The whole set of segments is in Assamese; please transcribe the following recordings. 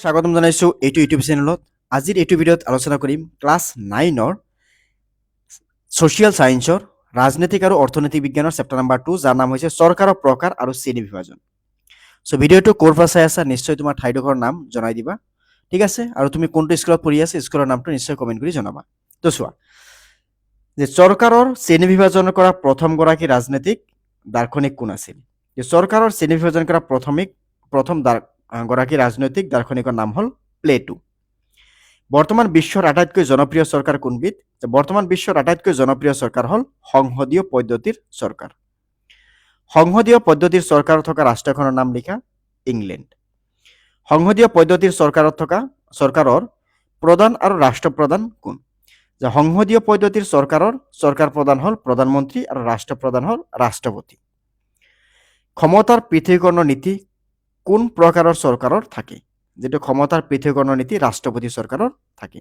স্বাগতম জনাইছো এইটো ইউটিউব চেনেলত। আজিৰ এইটো ভিডিঅ'ত আলোচনা কৰিম ক্লাছ 9ৰ ছ'চিয়েল সায়েন্সৰ ৰাজনৈতিক আৰু অৰ্থনৈতিক বিজ্ঞানৰ চেপ্টাৰ নাম্বাৰ 2, যাৰ নাম হৈছে চৰকাৰৰ প্ৰকাৰ আৰু শ্ৰেণী বিভাজন। চ' ভিডিঅ'টো ক'ৰ পৰা চাই আছা নিশ্চয় তোমাৰ ঠাইডোখৰৰ নাম জনাই দিবা, ঠিক আছে? আৰু তুমি কোনটো স্কুলত পঢ়ি আছা স্কুলৰ নামটো নিশ্চয় কমেণ্ট কৰি জনাবা। তো চোৱা, যে চৰকাৰৰ শ্ৰেণী বিভাজন কৰা প্ৰথমগৰাকী ৰাজনৈতিক দাৰ্শনিক কোন আছিল? যে চৰকাৰৰ শ্ৰেণী বিভাজন কৰা প্ৰথম গৰাকী ৰাজনৈতিক দাৰ্শনিকৰ নাম হ'ল প্লেটো। বৰ্তমান বিশ্বৰ আটাইতকৈ জনপ্ৰিয় চৰকাৰ কোনবিধ? বৰ্তমান বিশ্বৰ আটাইতকৈ জনপ্ৰিয় চৰকাৰ হ'ল সংসদীয় পদ্ধতিৰ চৰকাৰ। সংসদীয় পদ্ধতিৰ চৰকাৰত থকা ৰাষ্ট্ৰখনৰ নাম লিখা ইংলেণ্ড। সংসদীয় পদ্ধতিৰ চৰকাৰত থকা চৰকাৰৰ প্ৰধান আৰু ৰাষ্ট্ৰপ্ৰধান কোন? যে সংসদীয় পদ্ধতিৰ চৰকাৰ প্ৰধান হ'ল প্ৰধানমন্ত্ৰী আৰু ৰাষ্ট্ৰপ্ৰধান হ'ল ৰাষ্ট্ৰপতি। ক্ষমতাৰ পৃথকীকৰণৰ নীতি কোন প্ৰকাৰৰ চৰকাৰৰ থাকে? যেটো ক্ষমতাৰ পৃথকীকৰণৰ নীতি ৰাষ্ট্ৰপতি চৰকাৰৰ থাকে।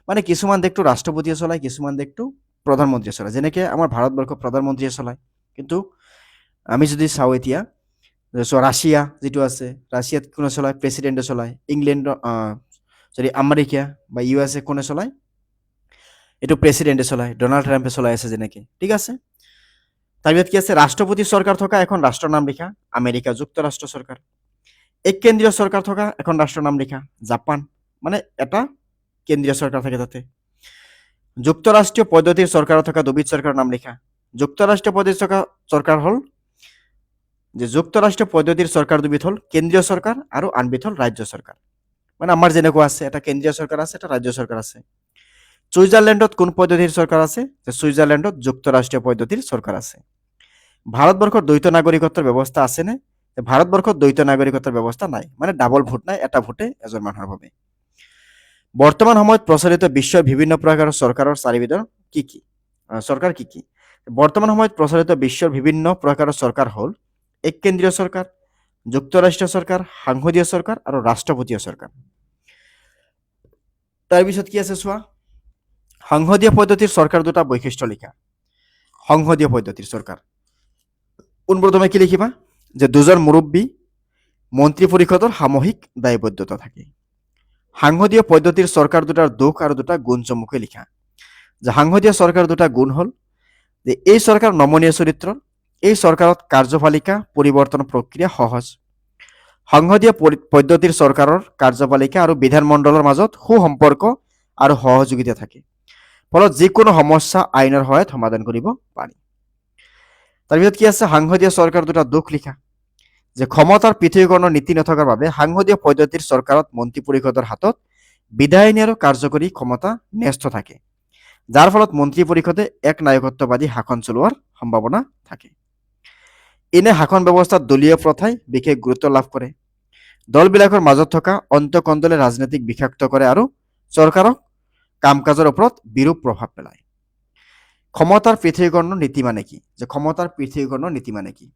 মানে কিছুমান দেশটো ৰাষ্ট্ৰপতিয়ে চলায়, কিছুমান দেশটো প্ৰধানমন্ত্ৰীয়ে চলায়। যেনেকৈ আমাৰ ভাৰতবৰ্ষ প্ৰধানমন্ত্ৰীয়ে চলায়, কিন্তু আমি যদি চাওঁ এতিয়া ৰাছিয়া যিটো আছে, ৰাছিয়াত কোনে চলায়? প্ৰেচিডেণ্টে চলায়। ইংলেণ্ডৰ যদি আমেৰিকা বা USA কোনে চলায়? এইটো প্ৰেচিডেণ্টে চলায়, ডোনাল্ড ট্ৰাম্পে চলাই আছে যেনেকৈ, ঠিক আছে? তাৰপিছত কি আছে? ৰাষ্ট্ৰপতি চৰকাৰ থকা এখন ৰাষ্ট্ৰৰ নাম লিখা আমেৰিকা যুক্তৰাষ্ট্ৰ চৰকাৰ। এক কেন্দ্ৰীয় চৰকাৰ থকা এখন ৰাষ্ট্ৰৰ নাম লিখা জাপান, মানে এটা কেন্দ্ৰীয় চৰকাৰ থাকে তাতে। যুক্তৰাষ্ট্ৰীয় পদ্ধতিৰ চৰকাৰত থকা দুবিধ চৰকাৰৰ নাম লিখা। যুক্তৰাষ্ট্ৰীয় পদ্ধতিৰ চৰকাৰ হ'ল যে যুক্তৰাষ্ট্ৰীয় পদ্ধতিৰ চৰকাৰ দুবিধ হ'ল কেন্দ্ৰীয় চৰকাৰ আৰু আনবিধ হ'ল ৰাজ্য চৰকাৰ। মানে আমাৰ যেনেকুৱা আছে, এটা কেন্দ্ৰীয় চৰকাৰ আছে, এটা ৰাজ্য চৰকাৰ আছে। ছুইজাৰলেণ্ডত কোন পদ্ধতিৰ চৰকাৰ আছে? যে ছুইজাৰলেণ্ডত যুক্তৰাষ্ট্ৰীয় পদ্ধতিৰ চৰকাৰ আছে। ভাৰতবৰ্ষত দ্বৈত নাগৰিকত্বৰ ব্যৱস্থা আছেনে? ভাৰতবৰ্ষত দ্বৈত নাগৰিকত্বৰ ব্যৱস্থা নাই, মানে ডাবল ভোট নাই, এটা ভোটে এজন মানুহৰ বাবে। বৰ্তমান সময়ত প্ৰচলিত বিশ্বৰ বিভিন্ন প্ৰকাৰৰ চৰকাৰৰ চাৰিবিধৰ কি কি? চৰকাৰ কি কি? বৰ্তমান সময়ত প্ৰচলিত বিশ্বৰ বিভিন্ন প্ৰকাৰৰ চৰকাৰ হ'ল এক কেন্দ্ৰীয় চৰকাৰ, যুক্তৰাষ্ট্ৰীয় চৰকাৰ, সাংসদীয় চৰকাৰ আৰু ৰাষ্ট্ৰপতীয় চৰকাৰ। তাৰপিছত কি আছে চোৱা, সংসদীয় পদ্ধতিৰ চৰকাৰ দুটা বৈশিষ্ট্য লিখা। সংসদীয় পদ্ধতিৰ চৰকাৰ পোনপ্ৰথমে কি লিখিবা? যে দুজন মুৰব্বী মন্ত্ৰী পৰিষদৰ সামূহিক দায়বদ্ধতা থাকে। সাংসদীয় পদ্ধতিৰ চৰকাৰ দুটাৰ দোষ আৰু দুটা গুণ চমুকৈ লিখা। যে সাংসদীয় চৰকাৰ দুটা গুণ হ'ল যে এই চৰকাৰ নমনীয় চৰিত্ৰৰ, এই চৰকাৰত কাৰ্যপালিকা পৰিৱৰ্তন প্ৰক্ৰিয়া সহজ। সংসদীয় পদ্ধতিৰ চৰকাৰৰ কাৰ্যপালিকা আৰু বিধানমণ্ডলৰ মাজত সুসম্পৰ্ক আৰু সহযোগিতা থাকে, ফলত যিকোনো সমস্যা আইনৰ সহায়ত সমাধান কৰিব পাৰি। তাৰপিছত কি আছে? সাংসদীয় চৰকাৰ দুটা দোষ লিখা। যে ক্ষমতাৰ পৃথকীকৰণৰ নীতি নথকাৰ বাবে সাংসদীয় পদ্ধতিৰ চৰকাৰত মন্ত্ৰী পৰিষদৰ হাতত বিধায়িনী আৰু কাৰ্যকৰী ক্ষমতা ন্যস্ত থাকে, যাৰ ফলত মন্ত্ৰী পৰিষদে এক নায়কত্ববাদী শাসন চলোৱাৰ সম্ভাৱনা থাকে। এনে শাসন ব্যৱস্থাত দলীয় প্ৰথাই বিশেষ গুৰুত্ব লাভ কৰে। দলবিলাকৰ মাজত থকা অন্তঃকন্দলে ৰাজনীতিক বিষাক্ত কৰে আৰু চৰকাৰক কাম কাজৰ ওপৰত বিৰূপ প্ৰভাৱ পেলায়। ক্ষমতাৰ পৃথকীকৰণৰ নীতি মানে কি? যে ক্ষমতাৰ পৃথকীকৰণৰ নীতি মানে কি?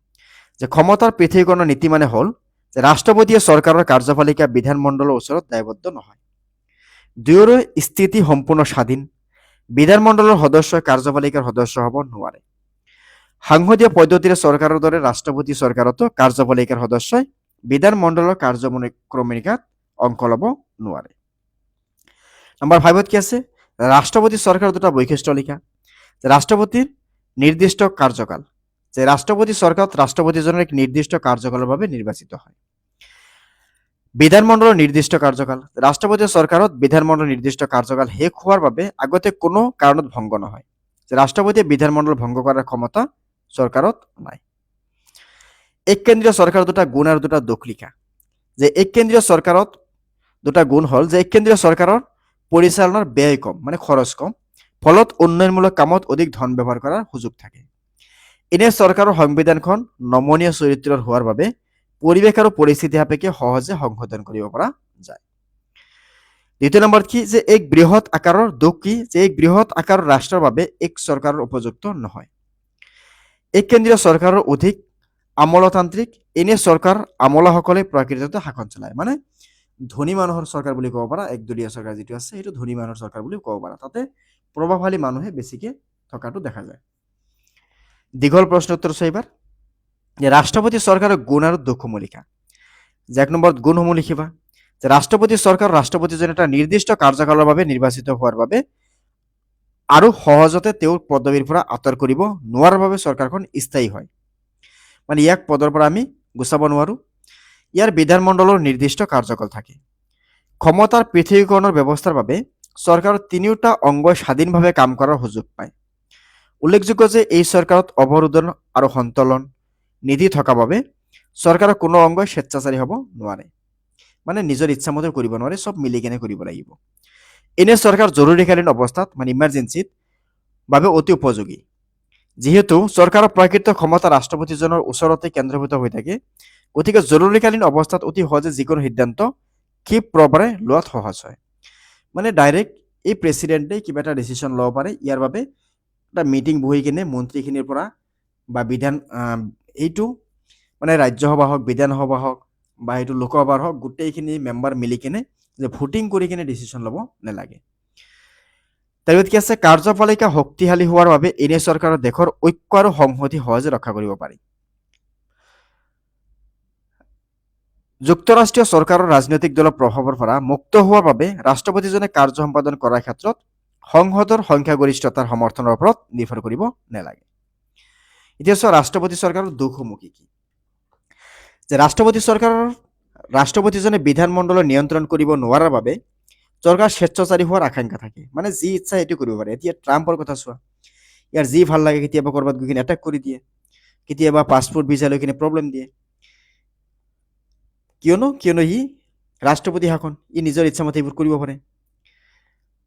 যে ক্ষমতাৰ পৃথকীকৰণৰ নীতি মানে হ'ল যে ৰাষ্ট্ৰপতিয়ে চৰকাৰৰ কাৰ্যপালিকা বিধানমণ্ডলৰ ওচৰত দায়বদ্ধ নহয়। দুয়োৰে স্থিতি সম্পূৰ্ণ স্বাধীন। বিধানমণ্ডলৰ সদস্যই কাৰ্যপালিকাৰ সদস্য হ'ব নোৱাৰে। সাংসদীয় পদ্ধতিৰে চৰকাৰৰ দৰে ৰাষ্ট্ৰপতি চৰকাৰতো কাৰ্যপালিকাৰ সদস্যই বিধানমণ্ডলৰ কাৰ্যক্ৰমণিকাত অংশ ল'ব নোৱাৰে। নম্বৰ 5ত কি আছে? ৰাষ্ট্ৰপতি চৰকাৰৰ দুটা বৈশিষ্ট্য লিখা। ৰাষ্ট্ৰপতিৰ নিৰ্দিষ্ট কাৰ্যকাল। যে ৰাষ্ট্ৰপতি চৰকাৰত ৰাষ্ট্ৰপতিজনৰ এক নিৰ্দিষ্ট কাৰ্যকালৰ বাবে নিৰ্বাচিত হয়। বিধানমণ্ডলৰ নিৰ্দিষ্ট কাৰ্যকাল। ৰাষ্ট্ৰপতি চৰকাৰত বিধানমণ্ডলৰ নিৰ্দিষ্ট কাৰ্যকাল শেষ হোৱাৰ বাবে আগতে কোনো কাৰণত ভংগ নহয়। যে ৰাষ্ট্ৰপতিয়ে বিধানমণ্ডল ভংগ কৰাৰ ক্ষমতা চৰকাৰত নাই। এক কেন্দ্ৰীয় চৰকাৰৰ দুটা গুণ আৰু দুটা দোষ লিখা। যে এক কেন্দ্ৰীয় চৰকাৰত দুটা গুণ হ'ল যে এক কেন্দ্ৰীয় চৰকাৰৰ পৰিচালনাৰ ব্যয় কম, মানে খৰচ কম, ফলত উন্নয়নমূলক কামত অধিক ধন ব্যৱহাৰ কৰাৰ সুযোগ থাকে। এনে চৰকাৰৰ সংবিধানখন নমনীয় চৰিত্ৰৰ হোৱাৰ বাবে পৰিৱেশ আৰু পৰিস্থিতি সাপেক্ষে সহজে সংশোধন কৰিব পৰা যায়। দ্বিতীয় নম্বৰত কি? যে এক বৃহৎ আকাৰৰ দোষ কি? যে এক বৃহৎ আকাৰৰ ৰাষ্ট্ৰৰ বাবে এক চৰকাৰৰ উপযুক্ত নহয়। এক কেন্দ্ৰীয় চৰকাৰৰ অধিক আমোলাতান্ত্ৰিক। এনে চৰকাৰ আমোলাসকলে প্ৰকৃততে শাসন চলায়, মানে ধনী মানুহৰ চৰকাৰ বুলি ক'ব পাৰা। একদলীয় চৰকাৰ যিটো আছে সেইটো ধনী মানুহৰ চৰকাৰ বুলি ক'ব পাৰা। তাতে প্ৰভাৱশালী মানুহে বেছিকে থকাটো দেখা যায়। দীঘল প্ৰশ্ন উত্তৰ চাই এইবাৰ। যে ৰাষ্ট্ৰপতি চৰকাৰৰ গুণ আৰু দোষসমূহ লিখা। যে 1 নম্বৰত গুণসমূহ লিখিবা। যে ৰাষ্ট্ৰপতি চৰকাৰ ৰাষ্ট্ৰপতিজন এটা নিৰ্দিষ্ট কাৰ্যকালৰ বাবে নিৰ্বাচিত হোৱাৰ বাবে আৰু সহজতে তেওঁৰ পদবীৰ পৰা আঁতৰ কৰিব নোৱাৰাৰ বাবে চৰকাৰখন স্থায়ী হয়। মানে ইয়াক পদৰ পৰা আমি গুচাব নোৱাৰোঁ। ইয়াৰ বিধানমণ্ডলৰ নিৰ্দিষ্ট কাৰ্যকাল থাকে। ক্ষমতাৰ পৃথকীকৰণৰ ব্যৱস্থাৰ বাবে চৰকাৰৰ তিনিওটা অংগই স্বাধীনভাৱে কাম কৰাৰ সুযোগ পায়। উল্লেখযোগ্য যে এই চৰকাৰত অৱৰোধন আৰু সন্তোলন নীতি থকা বাবে চৰকাৰৰ কোনো অংগই স্বেচ্ছাচাৰী হ'ব নোৱাৰে। মানে নিজৰ ইচ্ছামতে কৰিব নোৱাৰে, চব মিলি কেনে কৰিব লাগিব। এনে চৰকাৰ জৰুৰীকালীন অৱস্থাত মানে ইমাৰ্জেঞ্চিত বাবে অতি উপযোগী। যিহেতু চৰকাৰৰ প্ৰকৃত ক্ষমতা ৰাষ্ট্ৰপতিজনৰ ওচৰতে কেন্দ্ৰীভূত হৈ থাকে, গতিকে জৰুৰীকালীন অৱস্থাত অতি সহজে যিকোনো সিদ্ধান্ত ক্ষিপ্ৰভাৱে লোৱাত সহজ হয়। মানে ডাইৰেক্ট এই প্ৰেচিডেণ্টে কিবা এটা ডিচিশ্যন ল'ব পাৰে। ইয়াৰ বাবে এটা মিটিং বহি কিনে মন্ত্ৰীখিনিৰ পৰা বা এইটো মানে ৰাজ্যসভা হওক, বিধানসভা হওক বা এইটো লোকসভাৰ হওক, গোটেইখিনি মেম্বাৰ মিলি কিনে যে ভোটিং কৰি কিনে ডিচিশ্যন ল'ব নালাগে। তাৰপিছত কি আছে, কাৰ্যপালিকা শক্তিশালী হোৱাৰ বাবে এনে চৰকাৰৰ দেশৰ ঐক্য আৰু সংহতি সহজে ৰক্ষা কৰিব পাৰি। যুক্তৰাষ্ট্ৰীয় চৰকাৰৰ ৰাজনৈতিক দলৰ প্ৰভাৱৰ পৰা মুক্ত হোৱাৰ বাবে ৰাষ্ট্ৰপতিজনে কাৰ্য সম্পাদন কৰাৰ ক্ষেত্ৰত সংসদৰ সংখ্যাগৰিষ্ঠতাৰ সমৰ্থনৰ ওপৰত নিৰ্ভৰ কৰিব নালাগে। এতিয়া চোৱা ৰাষ্ট্ৰপতি চৰকাৰৰ দুখসমূহ কি কি। যে ৰাষ্ট্ৰপতিজনে বিধানমণ্ডলৰ নিয়ন্ত্ৰণ কৰিব নোৱাৰাৰ বাবে চৰকাৰ স্বেচ্ছাচাৰী হোৱাৰ আশংকা থাকে। মানে যি ইচ্ছা সেইটো কৰিব পাৰে। এতিয়া ট্ৰাম্পৰ কথা চোৱা, ইয়াৰ যি ভাল লাগে কেতিয়াবা ক'ৰবাত গৈ কিনে এটেক কৰি দিয়ে, কেতিয়াবা পাছপোৰ্ট ভিজা লৈ কিনে প্ৰব্লেম দিয়ে। কিয়নো ই ৰাষ্ট্ৰপতি শাসন, ই নিজৰ ইচ্ছামতে এইবোৰ কৰিব পাৰে।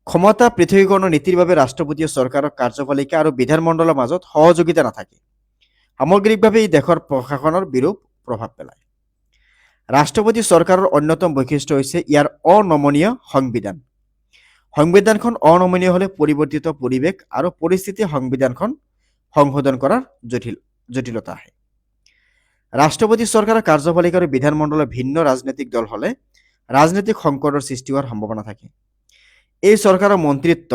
ক্ষমতা পৃথকীকৰণৰ নীতিৰ বাবে ৰাষ্ট্ৰপতিয়ে চৰকাৰৰ কাৰ্যপালিকা আৰু বিধানমণ্ডলৰ মাজত সহযোগিতা নাথাকে। সামগ্ৰিকভাৱে ই দেশৰ প্ৰশাসনৰ বিৰূপ প্ৰভাৱ পেলায়। ৰাষ্ট্ৰপতি চৰকাৰৰ অন্যতম বৈশিষ্ট্য হৈছে ইয়াৰ অনমনীয় সংবিধান। সংবিধানখন অনমনীয় হ'লে পৰিৱৰ্তিত পৰিৱেশ আৰু পৰিস্থিতি সংবিধানখন সংশোধন কৰাৰ জটিলতা আহে। ৰাষ্ট্ৰপতি চৰকাৰৰ কাৰ্যপালিকা আৰু বিধানমণ্ডলৰ ভিন্ন ৰাজনৈতিক দল হ'লে ৰাজনৈতিক সংকটৰ সৃষ্টি হোৱাৰ সম্ভাৱনা থাকে। এই চৰকাৰৰ মন্ত্ৰিত্ব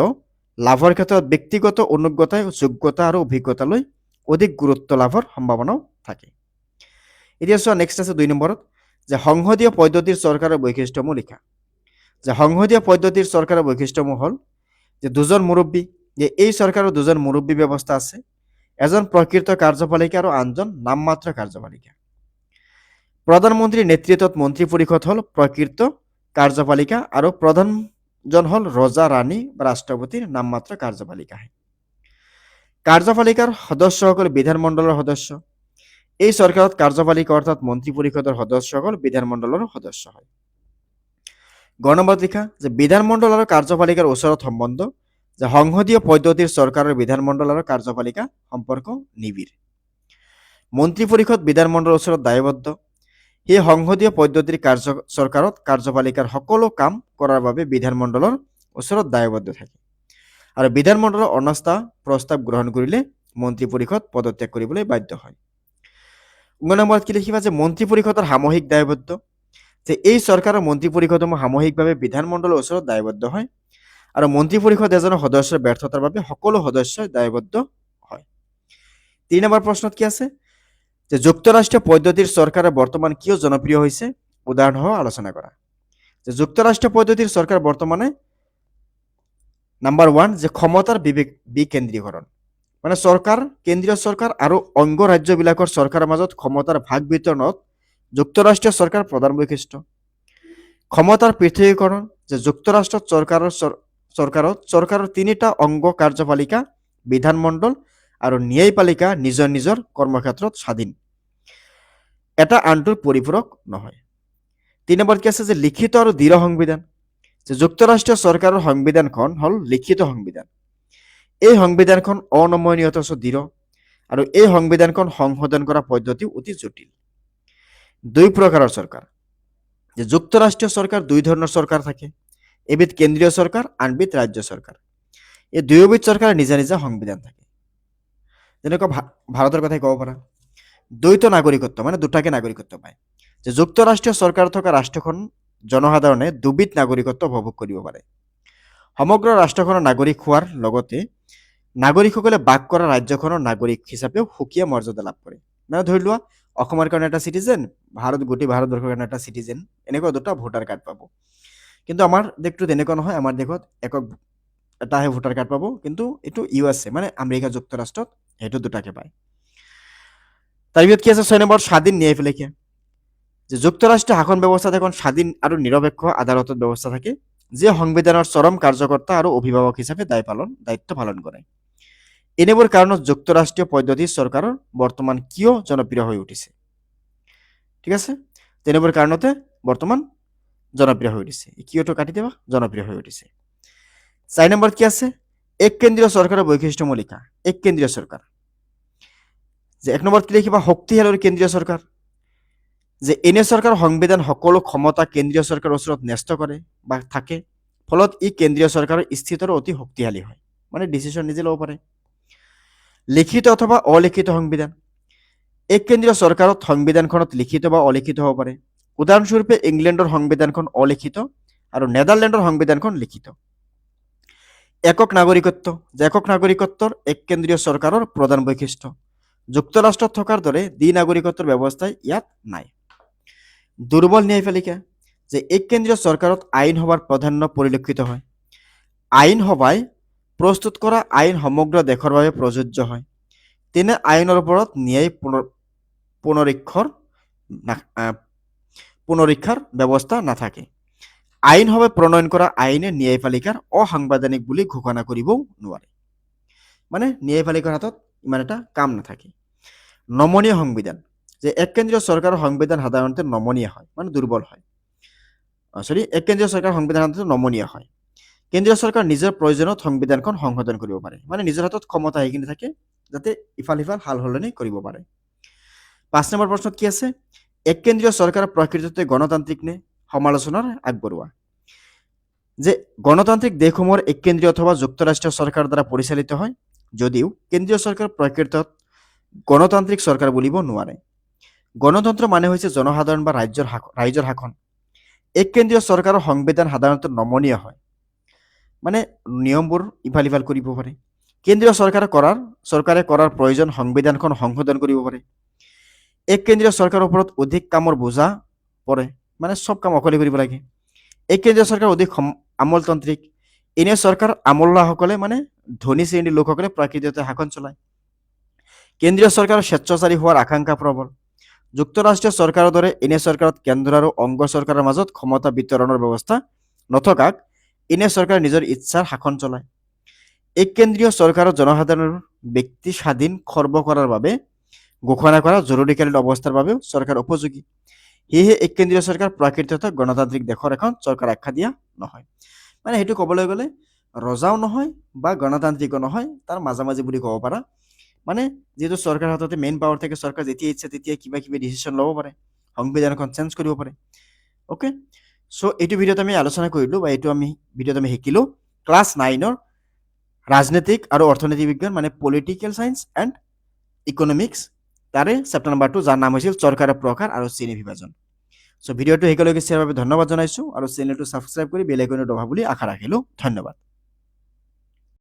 লাভৰ ক্ষেত্ৰত ব্যক্তিগত অনুজ্ঞতা, যোগ্যতা আৰু অভিজ্ঞতালৈ অধিক গুৰুত্ব লাভৰ সম্ভাৱনাও থাকে। এতিয়া চোৱা নেক্সট আছে 2 নম্বৰত, যে সংসদীয় পদ্ধতিৰ চৰকাৰৰ বৈশিষ্ট্যসমূহ লিখা। যে সংসদীয় পদ্ধতিৰ চৰকাৰৰ বৈশিষ্ট্যসমূহ হ'ল যে দুজন মুৰব্বী, যে এই চৰকাৰৰ দুজন মুৰব্বী ব্যৱস্থা আছে, এজন প্ৰকৃত কাৰ্যপালিকা আৰু আনজন নামমাত্ৰ কাৰ্যপালিকা। প্ৰধানমন্ত্ৰীৰ নেতৃত্বত মন্ত্ৰী পৰিষদ হ'ল প্ৰকৃত কাৰ্যপালিকা আৰু প্ৰধানজন হ'ল ৰজা, ৰাণী বা ৰাষ্ট্ৰপতিৰ নামমাত্ৰ কাৰ্যপালিকা। কাৰ্যপালিকাৰ সদস্যসকল বিধানমণ্ডলৰ সদস্য। এই চৰকাৰত কাৰ্যপালিকা অৰ্থাৎ মন্ত্ৰী পৰিষদৰ সদস্যসকল বিধানমণ্ডলৰ সদস্য হয়। গণমত লিখা, যে বিধানমণ্ডল আৰু কাৰ্যপালিকাৰ ওচৰত সম্বন্ধ, যে সংসদীয় পদ্ধতিৰ চৰকাৰৰ বিধানমণ্ডল আৰু কাৰ্যপালিকা সম্পৰ্ক নিবিড়। মন্ত্ৰী পৰিষদ বিধানমণ্ডলৰ ওচৰত দায়বদ্ধ। সেই সংসদীয় পদ্ধতিৰ চৰকাৰত কাৰ্যপালিকাৰ সকলো কাম কৰাৰ বাবে বিধানমণ্ডলৰ ওচৰত দায়বদ্ধ থাকে। আৰু বিধানমণ্ডলৰ অনাস্থা প্ৰস্তাৱ গ্ৰহণ কৰিলে মন্ত্ৰী পৰিষদ পদত্যাগ কৰিবলৈ বাধ্য হয়। 9 নম্বৰত কি লিখিবা, যে মন্ত্ৰী পৰিষদৰ সামূহিক দায়বদ্ধ। যে এই চৰকাৰৰ মন্ত্ৰী পৰিষদসমূহ সামূহিকভাৱে বিধানমণ্ডলৰ ওচৰত দায়বদ্ধ হয় আৰু মন্ত্ৰী পৰিষদ এজনৰ সদস্যৰ ব্যৰ্থতাৰ বাবে সকলো সদস্যই দায়বদ্ধ হয়। 3 নম্বৰ প্ৰশ্নত কি আছে, যে যুক্তৰাষ্ট্ৰীয় পদ্ধতিৰ চৰকাৰ বৰ্তমান কিয় জনপ্ৰিয় হৈছে, উদাহৰণসহ আলোচনা কৰা। যে যুক্তৰাষ্ট্ৰীয় পদ্ধতিৰ চৰকাৰ বৰ্তমানে নাম্বাৰ 1, যে ক্ষমতাৰ বিকেন্দ্ৰীকৰণ। মানে কেন্দ্ৰীয় চৰকাৰ আৰু অংগ ৰাজ্যবিলাকৰ চৰকাৰৰ মাজত ক্ষমতাৰ ভাগ বিতৰণত যুক্তৰাষ্ট্ৰীয় চৰকাৰ প্ৰধান বৈশিষ্ট্য। ক্ষমতাৰ পৃথকীকৰণ, যে যুক্তৰাষ্ট্ৰত চৰকাৰৰ 3টা অংগ কাৰ্যপালিকা, বিধানমণ্ডল আৰু ন্যায়পালিকা নিজৰ নিজৰ কৰ্মক্ষেত্ৰত স্বাধীন, এটা আনটোৰ পৰিপূৰক নহয়। 3 নম্বৰ কি আছে, যে লিখিত আৰু দৃঢ় সংবিধান। যে যুক্তৰাষ্ট্ৰীয় চৰকাৰৰ সংবিধানখন হ'ল লিখিত সংবিধান। এই সংবিধানখন অনমনীয় দৃঢ় আৰু এই সংবিধানখন সংশোধন কৰা পদ্ধতি অতি জটিল। 2 প্ৰকাৰৰ চৰকাৰ। যে যুক্তৰাষ্ট্ৰীয় চৰকাৰ 2 ধৰণৰ চৰকাৰ থাকে, এবিধ কেন্দ্ৰীয় চৰকাৰ, আনবিধ ৰাজ্য চৰকাৰ। এই দুয়োবিধ চৰকাৰৰ নিজা নিজা সংবিধান থাকে। যেনেকুৱা ভাৰতৰ কথাই ক'ব পাৰা, দ্বৈত নাগৰিকত্ব, মানে দুটাকে নাগৰিকত্ব পায়। যে যুক্তৰাষ্ট্ৰীয় চৰকাৰ থকা ৰাষ্ট্ৰখন জনসাধাৰণে দুবিধ নাগৰিকত্ব উপভোগ কৰিব পাৰে। সমগ্ৰ ৰাষ্ট্ৰখনৰ নাগৰিক হোৱাৰ লগতে নাগৰিকসকলে বাস কৰা ৰাজ্যখনৰ নাগৰিক হিচাপেও সুকীয়া মৰ্যাদা লাভ কৰে। মানে ধৰি লোৱা অসমৰ কাৰণে এটা চিটিজেন, গোটেই ভাৰতবৰ্ষৰ কাৰণে এটা চিটিজেন, এনেকুৱা দুটা ভোটাৰ কাৰ্ড পাব। কিন্তু আমাৰ দেশটো তেনেকুৱা নহয়, আমাৰ দেশত এটাহে ভোটাৰ কাৰ্ড পাব, কিন্তু এইটো USA মানে আমেৰিকা যুক্তৰাষ্ট্ৰত সেইটো দুটাকে পায়। তাৰপিছত কি আছে 6 নম্বৰ স্বাধীন ন্যায়পালিকা। যে যুক্তৰাষ্ট্ৰীয় শাসন ব্যৱস্থাত এখন স্বাধীন আৰু নিৰপেক্ষ আদালতৰ ব্যৱস্থা থাকে, যিয়ে সংবিধানৰ চৰম কাৰ্যকৰ্তা আৰু অভিভাৱক হিচাপে দায়িত্ব পালন কৰে। এনেবোৰ কাৰণত যুক্তৰাষ্ট্ৰীয় পদ্ধতিৰ চৰকাৰৰ বৰ্তমান কিয় জনপ্ৰিয় হৈ উঠিছে? ঠিক আছে, তেনেবোৰ কাৰণতে বৰ্তমান জনপ্ৰিয় হৈ উঠিছে। কিয়টো কাটি দেবা, জনপ্ৰিয় হৈ উঠিছে। 4 নম্বৰত কি আছে? এক কেন্দ্ৰীয় চৰকাৰৰ বৈশিষ্ট্যসমূহ লিখা। এক কেন্দ্ৰীয় চৰকাৰ। যে 1 নম্বৰত কি লিখিবা? শক্তিশালী আৰু কেন্দ্ৰীয় চৰকাৰ। যে এনে চৰকাৰ সংবিধান সকলো ক্ষমতা কেন্দ্ৰীয় চৰকাৰৰ ওচৰত ন্যস্ত কৰে বা থাকে, ফলত ই কেন্দ্ৰীয় চৰকাৰৰ স্থিত আৰু অতি শক্তিশালী হয়, মানে ডিচিশ্যন নিজে ল'ব পাৰে। লিখিত অথবা অলিখিত সংবিধান। এক কেন্দ্ৰীয় চৰকাৰত সংবিধানখনত লিখিত বা অলিখিত হ'ব পাৰে। উদাহৰণস্বৰূপে ইংলেণ্ডৰ সংবিধানখন অলিখিত আৰু নেদাৰলেণ্ডৰ সংবিধানখন লিখিত। একক নাগৰিকত্ব। যে একক নাগৰিকত্বৰ এক কেন্দ্ৰীয় চৰকাৰৰ প্ৰধান বৈশিষ্ট্য। যুক্তৰাষ্ট্ৰত থকাৰ দৰে দ্বি নাগৰিকত্বৰ ব্যৱস্থাই ইয়াত নাই। দুৰ্বল ন্যায়পালিকা। যে এক কেন্দ্ৰীয় চৰকাৰত আইন সভাৰ প্ৰাধান্য পৰিলক্ষিত হয়। আইন সভাই প্ৰস্তুত কৰা আইন সমগ্ৰ দেশৰ বাবে প্ৰযোজ্য হয়। তেনে আইনৰ ওপৰত ন্যায় পুনৰীক্ষাৰ ব্যৱস্থা নাথাকে। আইনসভাই প্ৰণয়ন কৰা আইনে ন্যায়পালিকাৰ অসাংবিধানিক বুলি ঘোষণা কৰিবও নোৱাৰে। মানে ন্যায়পালিকাৰ হাতত ইমান এটা কাম নাথাকে। নমনীয় সংবিধান। যে এক কেন্দ্ৰীয় চৰকাৰৰ সংবিধান সাধাৰণতে নমনীয় হয়, মানে দুৰ্বল হয়। এক কেন্দ্ৰীয় চৰকাৰৰ সংবিধান সাধাৰণতে নমনীয় হয়। কেন্দ্ৰীয় চৰকাৰ নিজৰ প্ৰয়োজনত সংবিধানখন সংশোধন কৰিব পাৰে, মানে নিজৰ হাতত ক্ষমতা সেইখিনি থাকে যাতে ইফাল সিফাল সাল সলনি কৰিব পাৰে। 5 নম্বৰ প্ৰশ্নত কি আছে? এক কেন্দ্ৰীয় চৰকাৰ প্ৰকৃততে গণতান্ত্ৰিক নে? সমালোচনাৰ আগবঢ়োৱা। যে গণতান্ত্ৰিক দেশসমূহৰ এক কেন্দ্ৰীয় অথবা যুক্তৰাষ্ট্ৰীয় চৰকাৰৰ দ্বাৰা পৰিচালিত হয়, যদিও কেন্দ্ৰীয় চৰকাৰ প্ৰকৃতত গণতান্ত্ৰিক চৰকাৰ বুলিব নোৱাৰে। গণতন্ত্ৰ মানে হৈছে জনসাধাৰণ বা ৰাইজৰ শাসন। এক কেন্দ্ৰীয় চৰকাৰৰ সংবিধান সাধাৰণতে নমনীয় হয়, মানে নিয়মবোৰ ইফাল সিফাল কৰিব পাৰে। কেন্দ্ৰীয় চৰকাৰে কৰাৰ প্ৰয়োজন সংবিধানখন সংশোধন কৰিব পাৰে। এক কেন্দ্ৰীয় চৰকাৰৰ ওপৰত অধিক কামৰ বোজা পৰে, মানে চব কাম অকলে কৰিব লাগে। এক কেন্দ্ৰীয় চৰকাৰ অধিক আমোলতান্ত্ৰিক। এনে চৰকাৰ আমোলাসকলে, মানে ধনী শ্ৰেণীৰ লোকসকলে প্ৰাকৃতিকতে শাসন চলায়। কেন্দ্ৰীয় চৰকাৰৰ স্বেচ্ছাচাৰী হোৱাৰ আকাংক্ষা প্ৰবল। যুক্তৰাষ্ট্ৰীয় চৰকাৰৰ দৰে এনে চৰকাৰত কেন্দ্ৰ আৰু অংগ চৰকাৰৰ মাজত ক্ষমতা বিতৰণৰ ব্যৱস্থা নথকাক এনে চৰকাৰে নিজৰ ইচ্ছাৰ শাসন চলায়। এক কেন্দ্ৰীয় চৰকাৰৰ জনসাধাৰণৰ ব্যক্তি স্বাধীন খৰ্ব কৰাৰ বাবে ঘোষণা কৰা জৰুৰীকালীন অৱস্থাৰ বাবেও চৰকাৰ উপযোগী। সেয়েহে এক কেন্দ্ৰীয় চৰকাৰ প্ৰাকৃততে গণতান্ত্ৰিক দেশৰ এখন চৰকাৰ আখ্যা দিয়া নহয়। মানে সেইটো ক'বলৈ গ'লে ৰজাও নহয় বা গণতান্ত্ৰিকো নহয়, তাৰ মাজামাজি বুলি ক'ব পাৰা। মানে যিহেতু চৰকাৰৰ হাততে মেইন পাৱাৰ থাকে, চৰকাৰ যেতিয়া ইচ্ছা তেতিয়া কিবা কিবি ডিচিশ্যন ল'ব পাৰে, সংবিধানখন চেঞ্জ কৰিব পাৰে। অ'কে, চ' এইটো ভিডিঅ'ত আমি আলোচনা কৰিলোঁ, বা এইটো ভিডিঅ'ত আমি শিকিলোঁ ক্লাছ 9ৰ ৰাজনৈতিক আৰু অৰ্থনৈতিক বিজ্ঞান, মানে পলিটিকেল চায়েন্স এণ্ড ইকনমিক্স, তাৰে চেপ্টাৰ নম্বৰ 2, যাৰ নাম হৈছিল চৰকাৰৰ প্ৰকাৰ আৰু শ্ৰেণী বিভাজন। চ' ভিডিঅ'টো শেষলৈকে চোৱাৰ বাবে ধন্যবাদ জনাইছোঁ, আৰু চেনেলটো ছাবস্ক্ৰাইব কৰি বেল আইকনটো দবাব বুলি আশা ৰাখিলোঁ। ধন্যবাদ।